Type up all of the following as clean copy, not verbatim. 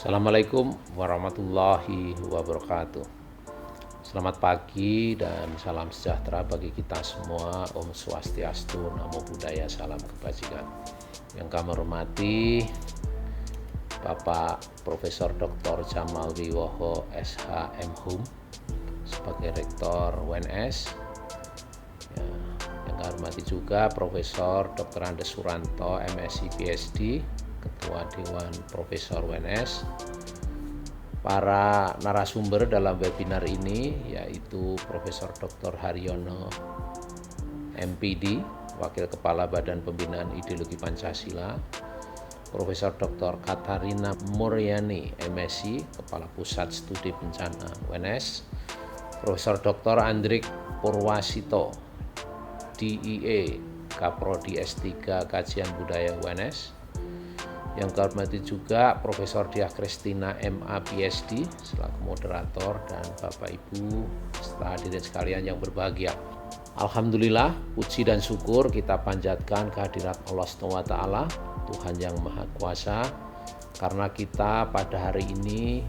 Assalamualaikum warahmatullahi wabarakatuh. Selamat pagi dan salam sejahtera bagi kita semua. Om Swastiastu, Namo Buddhaya, salam kebajikan. Yang kami hormati Bapak Profesor Dr. Jamal Wiwoho SH.M. sebagai Rektor UNS. Yang kami hormati juga Profesor Dr. Andes Suranto MSc PhD, Ketua Dewan Profesor UNS. Para narasumber dalam webinar ini yaitu Profesor Dr. Haryono MPD, Wakil Kepala Badan Pembinaan Ideologi Pancasila, Profesor Dr. Katarina Muryani MSc, Kepala Pusat Studi Bencana UNS, Profesor Dr. Andrik Purwasito DIE, Kaprodi S3 Kajian Budaya UNS. Yang kami hormati juga Profesor Diah Kristina MA PhD selaku moderator, dan Bapak Ibu serta hadirin sekalian yang berbahagia. Alhamdulillah, puji dan syukur kita panjatkan kehadirat Allah SWT, Tuhan yang Maha Kuasa, karena kita pada hari ini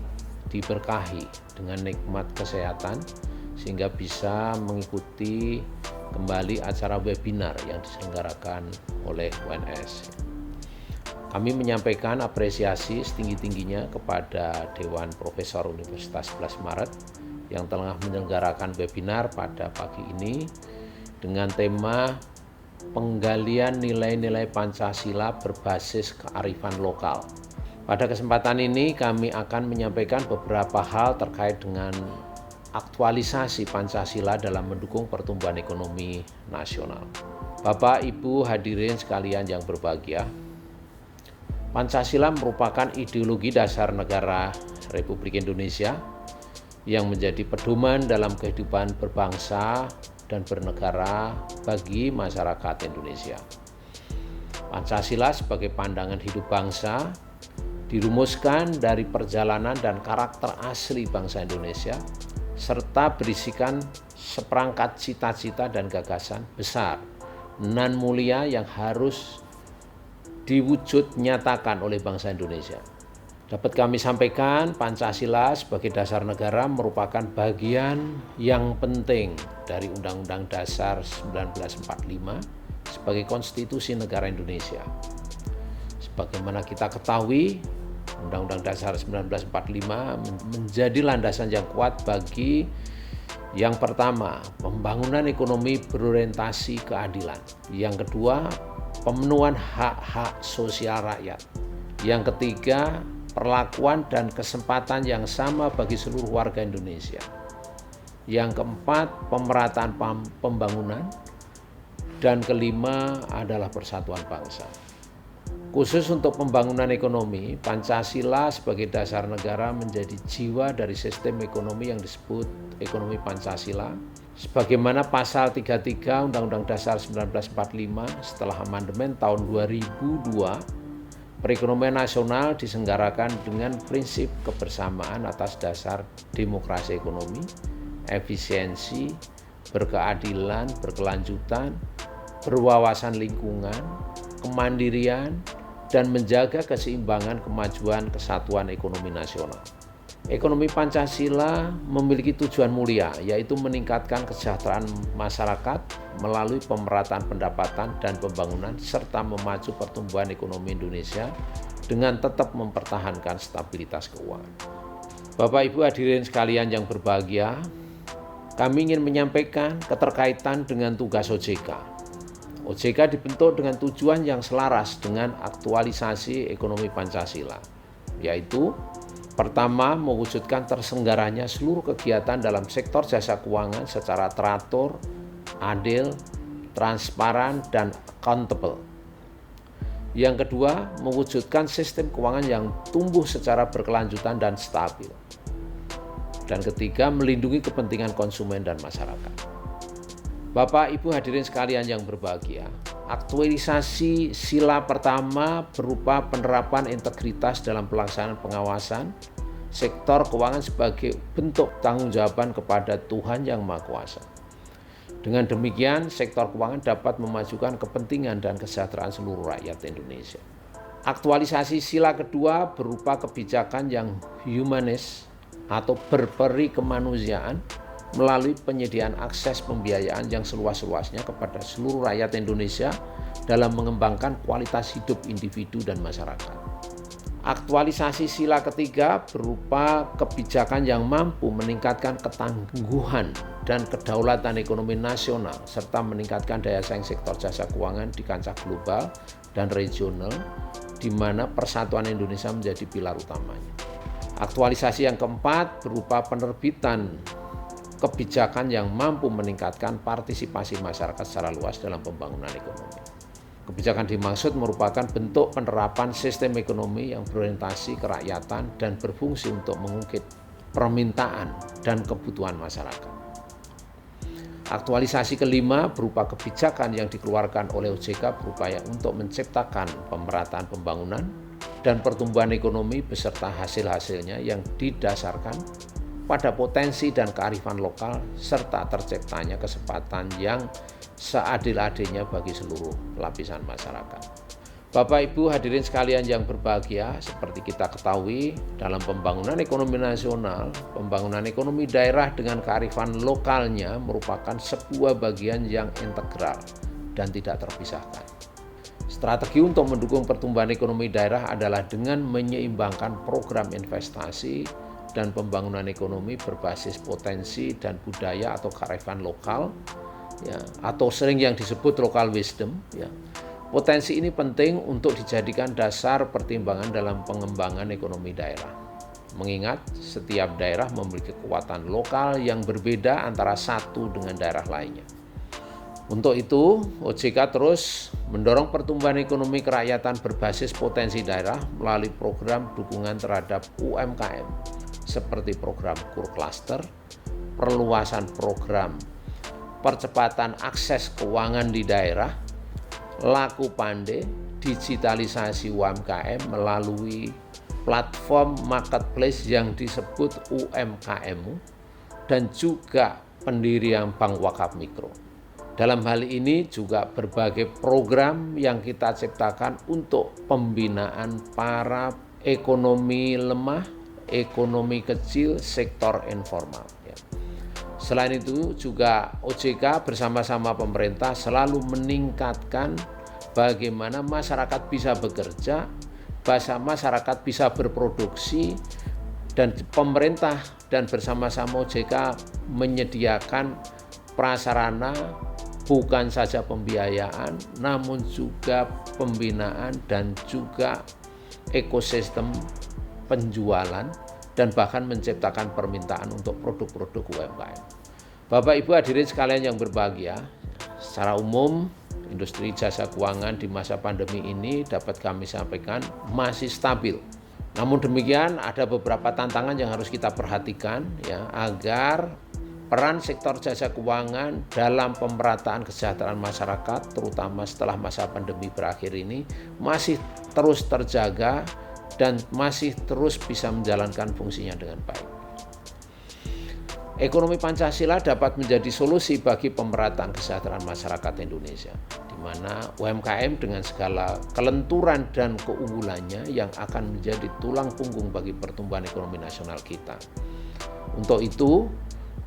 diberkahi dengan nikmat kesehatan sehingga bisa mengikuti kembali acara webinar yang diselenggarakan oleh UNS. Kami menyampaikan apresiasi setinggi-tingginya kepada Dewan Profesor Universitas 11 Maret yang telah menyelenggarakan webinar pada pagi ini dengan tema penggalian nilai-nilai Pancasila berbasis kearifan lokal. Pada kesempatan ini kami akan menyampaikan beberapa hal terkait dengan aktualisasi Pancasila dalam mendukung pertumbuhan ekonomi nasional. Bapak, Ibu, hadirin sekalian yang berbahagia, Pancasila merupakan ideologi dasar negara Republik Indonesia yang menjadi pedoman dalam kehidupan berbangsa dan bernegara bagi masyarakat Indonesia. Pancasila sebagai pandangan hidup bangsa dirumuskan dari perjalanan dan karakter asli bangsa Indonesia serta berisikan seperangkat cita-cita dan gagasan besar nan mulia yang harus diwujud nyatakan oleh bangsa Indonesia. Dapat kami sampaikan, Pancasila sebagai dasar negara merupakan bagian yang penting dari Undang-Undang Dasar 1945 sebagai konstitusi negara Indonesia. Sebagaimana kita ketahui, Undang-Undang Dasar 1945 menjadi landasan yang kuat bagi yang pertama, pembangunan ekonomi berorientasi keadilan. Yang kedua, pemenuhan hak-hak sosial rakyat. Yang ketiga, perlakuan dan kesempatan yang sama bagi seluruh warga Indonesia. Yang keempat, pemerataan pembangunan. Dan kelima adalah persatuan bangsa. Khusus untuk pembangunan ekonomi, Pancasila sebagai dasar negara menjadi jiwa dari sistem ekonomi yang disebut ekonomi Pancasila. Sebagaimana pasal 33 Undang-Undang Dasar 1945 setelah amandemen tahun 2002, perekonomian nasional diselenggarakan dengan prinsip kebersamaan atas dasar demokrasi ekonomi, efisiensi, berkeadilan, berkelanjutan, berwawasan lingkungan, kemandirian, dan menjaga keseimbangan kemajuan kesatuan ekonomi nasional. Ekonomi Pancasila memiliki tujuan mulia, yaitu meningkatkan kesejahteraan masyarakat melalui pemerataan pendapatan dan pembangunan, serta memacu pertumbuhan ekonomi Indonesia dengan tetap mempertahankan stabilitas keuangan. Bapak, Ibu, hadirin sekalian yang berbahagia, kami ingin menyampaikan keterkaitan dengan tugas OJK. OJK dibentuk dengan tujuan yang selaras dengan aktualisasi ekonomi Pancasila, yaitu pertama, mewujudkan terselenggaranya seluruh kegiatan dalam sektor jasa keuangan secara teratur, adil, transparan, dan accountable. Yang kedua, mewujudkan sistem keuangan yang tumbuh secara berkelanjutan dan stabil. Dan ketiga, melindungi kepentingan konsumen dan masyarakat. Bapak, Ibu, hadirin sekalian yang berbahagia, aktualisasi sila pertama berupa penerapan integritas dalam pelaksanaan pengawasan sektor keuangan sebagai bentuk tanggungjawaban kepada Tuhan Yang Maha Kuasa. Dengan demikian, sektor keuangan dapat memajukan kepentingan dan kesejahteraan seluruh rakyat Indonesia. Aktualisasi sila kedua berupa kebijakan yang humanis atau berperi kemanusiaan melalui penyediaan akses pembiayaan yang seluas-luasnya kepada seluruh rakyat Indonesia dalam mengembangkan kualitas hidup individu dan masyarakat. Aktualisasi sila ketiga berupa kebijakan yang mampu meningkatkan ketangguhan dan kedaulatan ekonomi nasional serta meningkatkan daya saing sektor jasa keuangan di kancah global dan regional di mana persatuan Indonesia menjadi pilar utamanya. Aktualisasi yang keempat berupa penerbitan kebijakan yang mampu meningkatkan partisipasi masyarakat secara luas dalam pembangunan ekonomi. Kebijakan dimaksud merupakan bentuk penerapan sistem ekonomi yang berorientasi kerakyatan dan berfungsi untuk mengungkit permintaan dan kebutuhan masyarakat. Aktualisasi kelima berupa kebijakan yang dikeluarkan oleh OJK berupaya untuk menciptakan pemerataan pembangunan dan pertumbuhan ekonomi beserta hasil-hasilnya yang didasarkan pada potensi dan kearifan lokal serta terciptanya kesempatan yang seadil-adilnya bagi seluruh lapisan masyarakat. Bapak Ibu hadirin sekalian yang berbahagia, seperti kita ketahui dalam pembangunan ekonomi nasional, pembangunan ekonomi daerah dengan kearifan lokalnya merupakan sebuah bagian yang integral dan tidak terpisahkan. Strategi untuk mendukung pertumbuhan ekonomi daerah adalah dengan menyeimbangkan program investasi dan pembangunan ekonomi berbasis potensi dan budaya atau kearifan lokal, ya, atau sering yang disebut local wisdom. Ya. Potensi ini penting untuk dijadikan dasar pertimbangan dalam pengembangan ekonomi daerah. Mengingat setiap daerah memiliki kekuatan lokal yang berbeda antara satu dengan daerah lainnya. Untuk itu, OJK terus mendorong pertumbuhan ekonomi kerakyatan berbasis potensi daerah melalui program dukungan terhadap UMKM seperti program KUR Cluster, perluasan program percepatan akses keuangan di daerah, laku pandai, digitalisasi UMKM melalui platform marketplace yang disebut UMKM, dan juga pendirian bank wakaf mikro. Dalam hal ini juga berbagai program yang kita ciptakan untuk pembinaan para ekonomi lemah, ekonomi kecil, sektor informal. Selain itu juga OJK bersama-sama pemerintah selalu meningkatkan bagaimana masyarakat bisa bekerja, masyarakat bisa berproduksi, dan pemerintah dan bersama-sama OJK menyediakan prasarana bukan saja pembiayaan namun juga pembinaan dan juga ekosistem penjualan dan bahkan menciptakan permintaan untuk produk-produk UMKM. Bapak Ibu hadirin sekalian yang berbahagia, secara umum industri jasa keuangan di masa pandemi ini dapat kami sampaikan masih stabil. Namun demikian ada beberapa tantangan yang harus kita perhatikan ya, agar peran sektor jasa keuangan dalam pemerataan kesejahteraan masyarakat terutama setelah masa pandemi berakhir ini masih terus terjaga dan masih terus bisa menjalankan fungsinya dengan baik. Ekonomi Pancasila dapat menjadi solusi bagi pemerataan kesejahteraan masyarakat Indonesia, di mana UMKM dengan segala kelenturan dan keunggulannya yang akan menjadi tulang punggung bagi pertumbuhan ekonomi nasional kita. Untuk itu,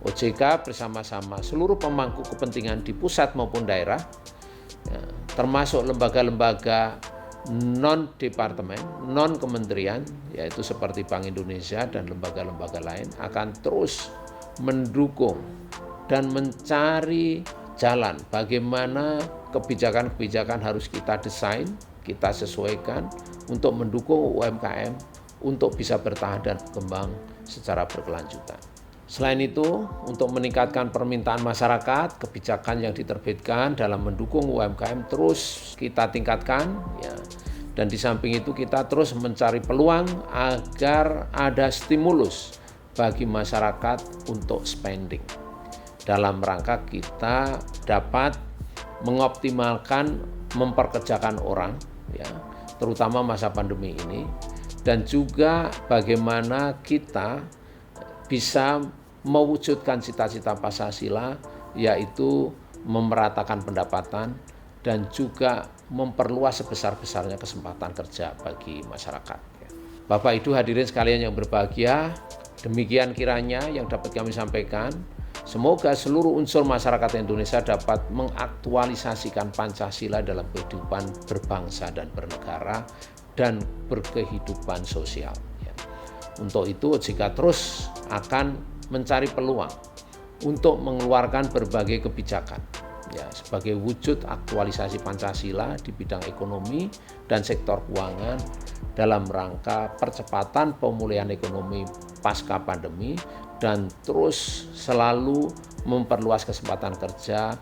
OJK bersama-sama seluruh pemangku kepentingan di pusat maupun daerah, ya, termasuk lembaga-lembaga non-departemen, non-kementerian, yaitu seperti Bank Indonesia dan lembaga-lembaga lain akan terus mendukung dan mencari jalan bagaimana kebijakan-kebijakan harus kita desain, kita sesuaikan untuk mendukung UMKM untuk bisa bertahan dan berkembang secara berkelanjutan. Selain itu, untuk meningkatkan permintaan masyarakat, kebijakan yang diterbitkan dalam mendukung UMKM terus kita tingkatkan, ya. Dan di samping itu kita terus mencari peluang agar ada stimulus bagi masyarakat untuk spending. Dalam rangka kita dapat mengoptimalkan memperkerjakan orang, ya, terutama masa pandemi ini, dan juga bagaimana kita bisa mewujudkan cita-cita Pancasila, yaitu memeratakan pendapatan dan juga memperluas sebesar-besarnya kesempatan kerja bagi masyarakat. Bapak Ibu hadirin sekalian yang berbahagia, demikian kiranya yang dapat kami sampaikan. Semoga seluruh unsur masyarakat Indonesia dapat mengaktualisasikan Pancasila dalam kehidupan berbangsa dan bernegara dan berkehidupan sosial. Untuk itu OJK terus akan mencari peluang untuk mengeluarkan berbagai kebijakan sebagai wujud aktualisasi Pancasila di bidang ekonomi dan sektor keuangan dalam rangka percepatan pemulihan ekonomi pasca pandemi dan terus selalu memperluas kesempatan kerja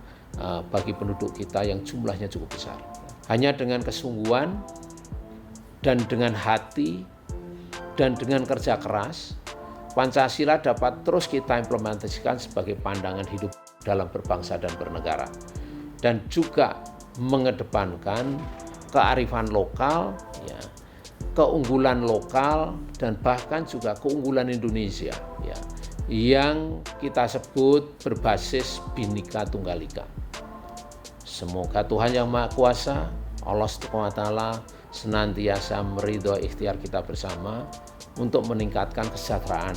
bagi penduduk kita yang jumlahnya cukup besar. Hanya dengan kesungguhan dan dengan hati dan dengan kerja keras, Pancasila dapat terus kita implementasikan sebagai pandangan hidup dalam berbangsa dan bernegara. Dan juga mengedepankan kearifan lokal, keunggulan lokal, dan bahkan juga keunggulan Indonesia yang kita sebut berbasis Bhinneka Tunggal Ika. Semoga Tuhan Yang Maha Kuasa, Allah Subhanahu wa Ta'ala, senantiasa meridhoi ikhtiar kita bersama untuk meningkatkan kesejahteraan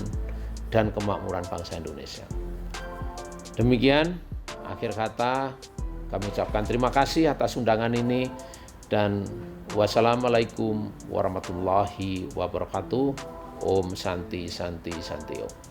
dan kemakmuran bangsa Indonesia. Demikian akhir kata, kami ucapkan terima kasih atas undangan ini dan wassalamualaikum warahmatullahi wabarakatuh. Om Santi Santi Santio.